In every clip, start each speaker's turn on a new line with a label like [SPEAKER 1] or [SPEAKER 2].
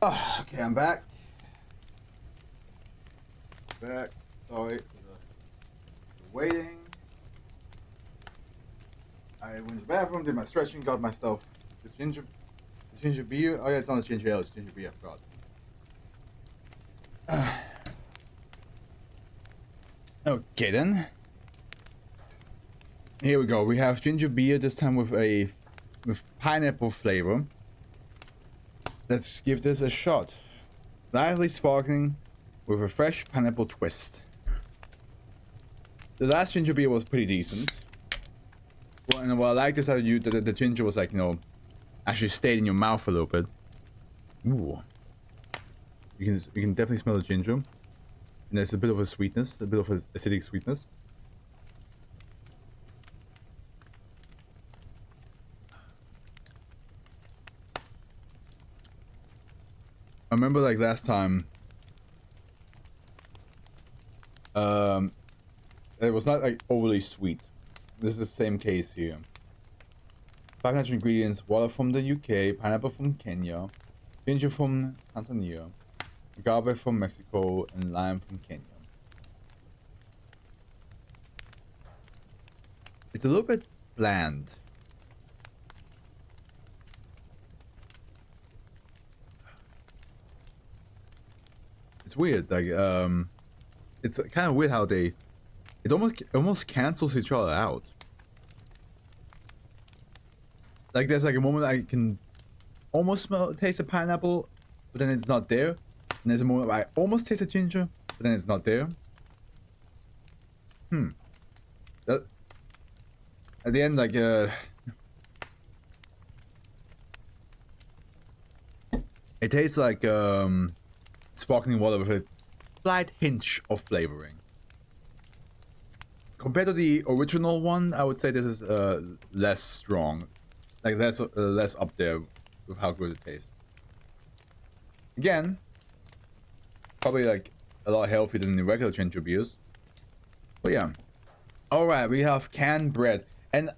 [SPEAKER 1] Okay, I'm back. Sorry for the waiting. I went to the bathroom, did my stretching, got myself the ginger beer. Oh yeah, it's not a ginger ale, it's ginger beer. I forgot. Okay then. Here we go. We have ginger beer this time with pineapple flavor. Let's give this a shot. Lightly sparkling with a fresh pineapple twist. The last ginger beer was pretty decent. Well, and what I like is how the ginger was like, you know, actually stayed in your mouth a little bit. Ooh. You can definitely smell the ginger. And there's a bit of a sweetness, a bit of an acidic sweetness. I remember like last time, it was not like overly sweet. This is the same case here. 5 natural ingredients: water from the UK, pineapple from Kenya, ginger from Tanzania, agave from Mexico, and lime from Kenya. It's a little bit bland. It's weird, like it's kind of weird how it almost cancels each other out. Like there's like a moment I can almost taste the pineapple, but then it's not there. And there's a moment where I almost taste the ginger, but then it's not there. At the end, like it tastes like sparkling water with a slight hinge of flavoring. Compared to the original one, I would say this is less strong, like less up there with how good it tastes. Again, probably like a lot healthier than the regular ginger beers. But yeah. Alright, we have canned bread. And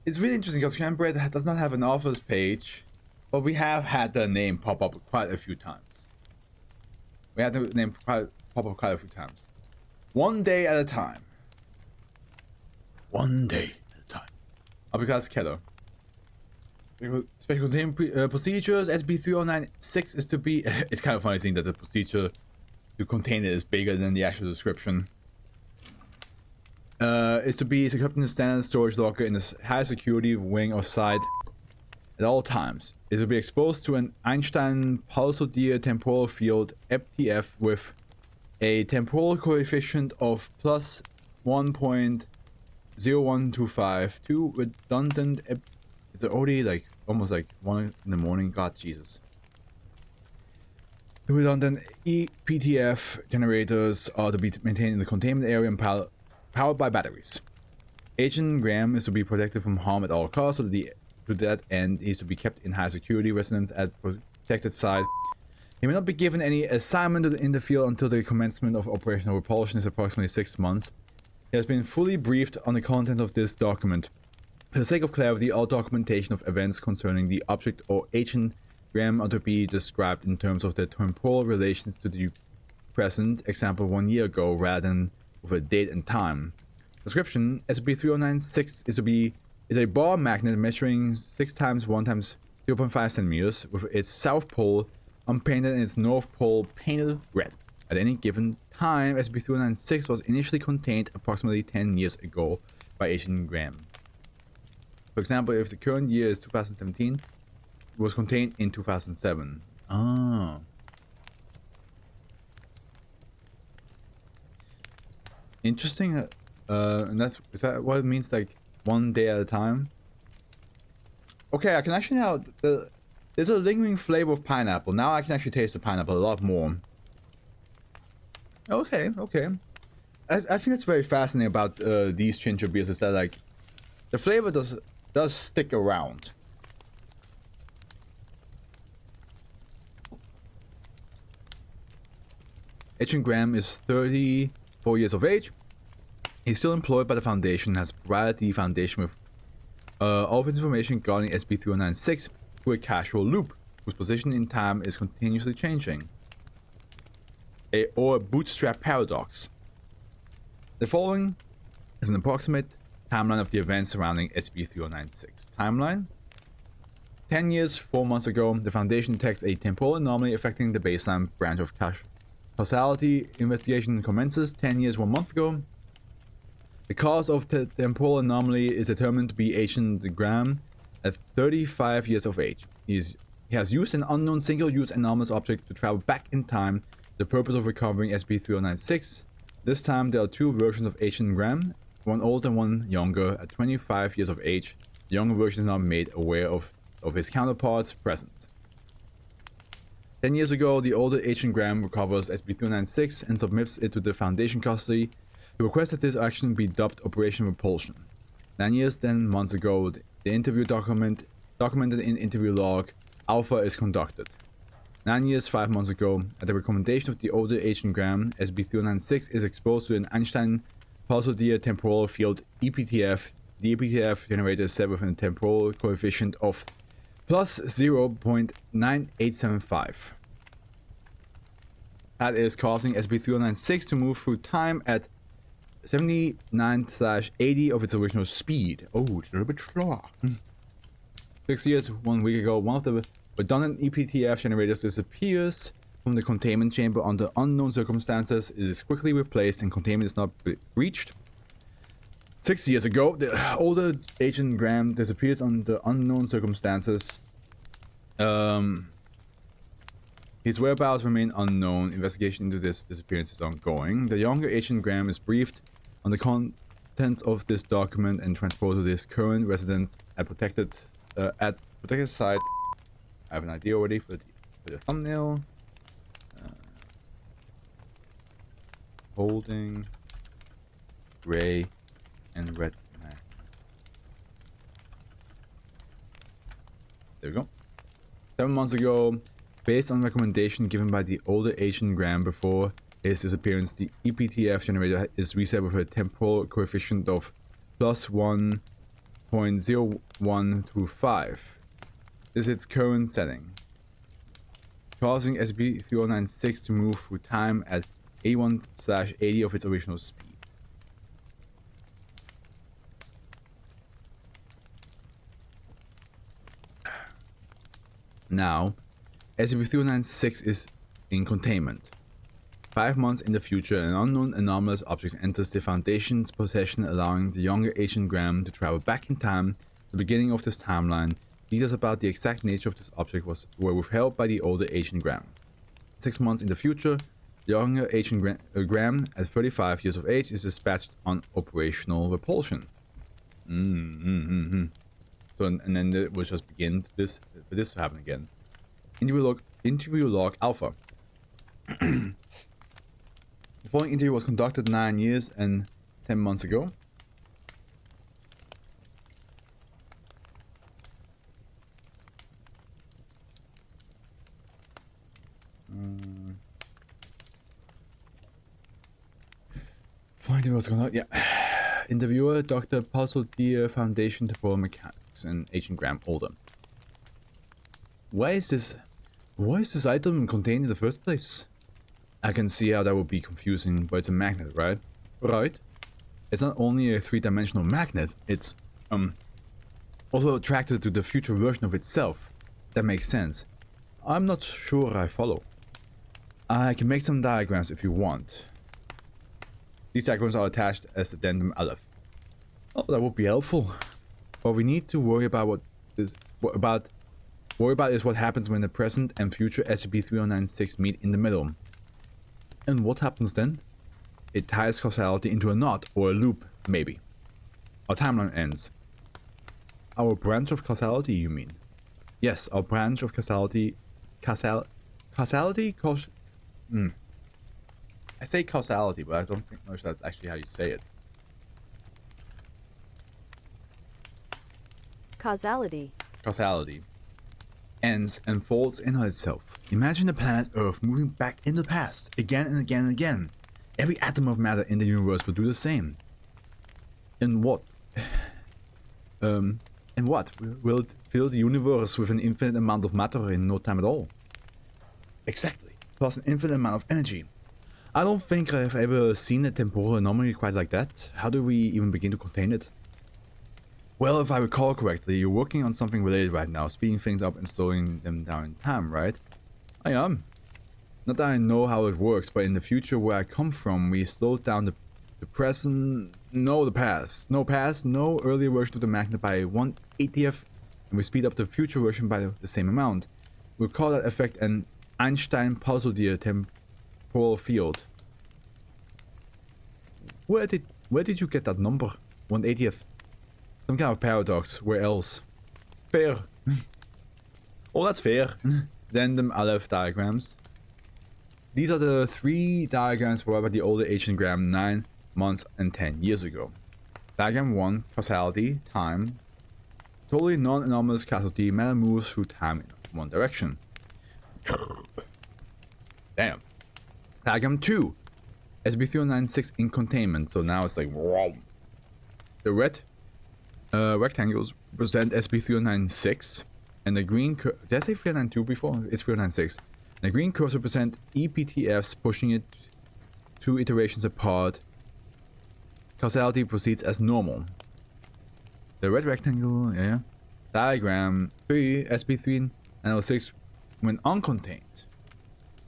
[SPEAKER 1] it's really interesting because canned bread does not have an author's page, but we have had the name pop up quite a few times. We had the name pop up quite a few times. One day at a time. One day at a time. Because Keller. Special containment procedures. SCP-3096 is to be. It's kind of funny seeing that the procedure to contain it is bigger than the actual description. Is to be kept in a standard storage locker in the high security wing or side at all times. Is to be exposed to an Einstein pulsar temporal field (FTF) with a temporal coefficient of plus 1.0125. Two redundant. It's already like almost like 1 in the morning. God Jesus. The redundant EPTF generators are to be maintained in the containment area and powered by batteries. Agent Graham is to be protected from harm at all costs, so to that end, he is to be kept in high security residence at protected site. He may not be given any assignment in the field until the commencement of operational repulsion is approximately 6 months. He has been fully briefed on the content of this document. For the sake of clarity, all documentation of events concerning the object or Agent Graham are to be described in terms of their temporal relations to the present, example 1 year ago, rather than with a date and time. Description: SCP-3096 is a bar magnet measuring 6 times 1 times 0.5 centimeters, with its south pole unpainted and its north pole painted red. At any given time, SCP-3096 was initially contained approximately 10 years ago by Agent Graham. For example, if the current year is 2017, it was contained in 2007. Ah. Interesting. And is that what it means, like 1 day at a time? Okay, I can actually now there's a lingering flavor of pineapple. Now I can actually taste the pineapple a lot more. Okay. I think it's very fascinating about these ginger beers is that like the flavor does stick around. Agent Graham is 34 years of age. He's still employed by the Foundation and has provided the Foundation with all of its information regarding SCP-3096 through a casual loop. whose position in time is continuously changing. Or a bootstrap paradox. The following is an approximate timeline of the events surrounding SCP-3096. Timeline: 10 years, 4 months ago, the Foundation detects a temporal anomaly affecting the baseline branch of causality. Investigation commences 10 years, 1 month ago. The cause of the temporal anomaly is determined to be Agent Graham at 35 years of age. He has used an unknown single-use anomalous object to travel back in time for the purpose of recovering SCP-3096. This time there are two versions of Agent Graham, one older and one younger, at 25 years of age. The younger version is not made aware of his counterparts present. 10 years ago, the older Agent Graham recovers SCP-3096 and submits it to the Foundation custody. He requests that this action be dubbed Operation Repulsion. 9 years, 10 months ago, the interview documented in interview log Alpha is conducted. 9 years, 5 months ago, at the recommendation of the older Agent Graham, SCP-3096 is exposed to an Einstein pulsar temporal field EPTF. The EPTF generator is set within a temporal coefficient of plus 0.9875. That is causing SCP-3096 to move through time at 79/80 of its original speed. Oh, it's a little bit slower. 6 years, 1 week ago, one of the redundant EPTF generators disappears from the containment chamber under unknown circumstances. It is quickly replaced and containment is not breached. 6 years ago, the older Agent Graham disappears under unknown circumstances. His whereabouts remain unknown. Investigation into this disappearance is ongoing. The younger Agent Graham is briefed on the contents of this document and transported to his current residence at protected site. I have an idea already for the thumbnail. Holding gray and red magnet. There we go. 7 months ago, based on recommendation given by the older Agent Graham before his disappearance, the EPTF generator is reset with a temporal coefficient of plus 1.0125. This is its current setting, causing SCP-3096 to move through time at 81/80 of its original speed. Now, SCP-3096 is in containment. 5 months in the future, an unknown anomalous object enters the Foundation's possession, allowing the younger Agent Graham to travel back in time to the beginning of this timeline. Details about the exact nature of this object were withheld by the older Agent Graham. 6 months in the future, the younger Agent Graham, at 35 years of age, is dispatched on operational repulsion. So, and then it will just begin for this to happen again. Interview log Alpha. The following interview was conducted 9 years and 10 months ago. Following interview was conducted, yeah. Interviewer, Dr. Puzzle Foundation Temporal Mechanics, and Agent Graham older. Why is this item contained in the first place? I can see how that would be confusing, but it's a magnet, right? Right. It's not only a 3-dimensional magnet, it's also attracted to the future version of itself. That makes sense. I'm not sure I follow. I can make some diagrams if you want. These diagrams are attached as addendum Aleph. Oh, that would be helpful. What we need to worry about is what happens when the present and future SCP-3096 meet in the middle. And what happens then? It ties causality into a knot or a loop, maybe. Our timeline ends. Our branch of causality, you mean? Yes, our branch of causality. Causality? I say causality, but I don't know if that's actually how you say it.
[SPEAKER 2] Causality.
[SPEAKER 1] Causality ends and folds in on itself. Imagine the planet Earth moving back in the past, again and again and again. Every atom of matter in the universe will do the same. In what? And what? Will it fill the universe with an infinite amount of matter in no time at all? Exactly. Plus an infinite amount of energy. I don't think I've ever seen a temporal anomaly quite like that. How do we even begin to contain it? Well, if I recall correctly, you're working on something related right now, speeding things up and slowing them down in time, right? I am. Not that I know how it works, but in the future where I come from, we slowed down the present, no the past. No past, no earlier version of the magnet by 1/80th, and we speed up the future version by the same amount. We'll call that effect an Einstein-Pulsodier temporal field. Where did you get that number? 1/80th? Some kind of paradox. Where else? Fair. Oh, that's fair. Then the Aleph diagrams. These are the 3 diagrams provided by the older ancient gram 9 months and 10 years ago. Diagram 1, causality, time. Totally non-anomalous causality, matter moves through time in one direction. Damn. Diagram 2, SCP-3096 in containment. So now it's like, wow. The red rectangles represent SCP-3096, and the green did I say 392 before? It's 396. And the green curves represent EPTFs, pushing it 2 iterations apart. Causality proceeds as normal. The red rectangle, yeah. Diagram 3, SCP-3096 when uncontained.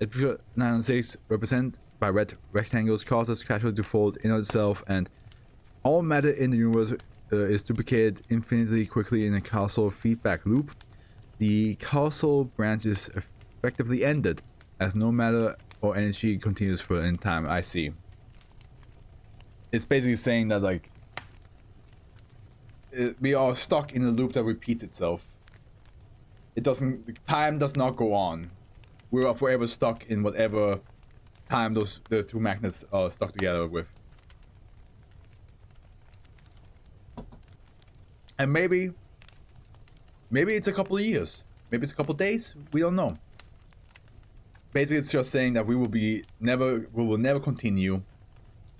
[SPEAKER 1] SCP-3096 represented by red rectangles causes casual to fold in on itself, and all matter in the universe is duplicated infinitely quickly in a causal feedback loop. The causal branch is effectively ended, as no matter or energy continues for in time. I see. It's basically saying that like we are stuck in a loop that repeats itself. It doesn't. Time does not go on. We are forever stuck in whatever time the 2 magnets are stuck together with. And maybe it's a couple of years. Maybe it's a couple of days. We don't know. Basically, it's just saying that we will never continue.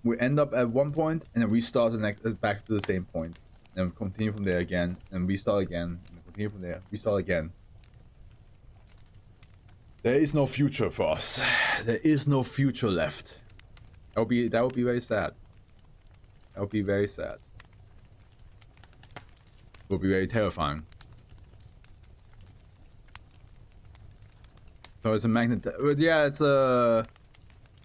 [SPEAKER 1] We end up at one point and then restart the next back to the same point. And continue from there again, and restart again, and continue from there, restart again. There is no future for us. There is no future left. That would be very sad. That would be very sad. It would be very terrifying. So it's a magnet. Yeah, it's a.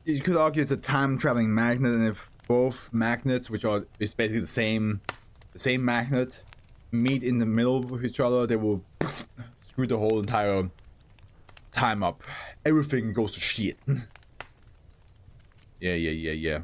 [SPEAKER 1] You could argue it's a time-traveling magnet, and if both magnets, which are basically the same magnet, meet in the middle of each other, they will screw the whole entire time up. Everything goes to shit. Yeah.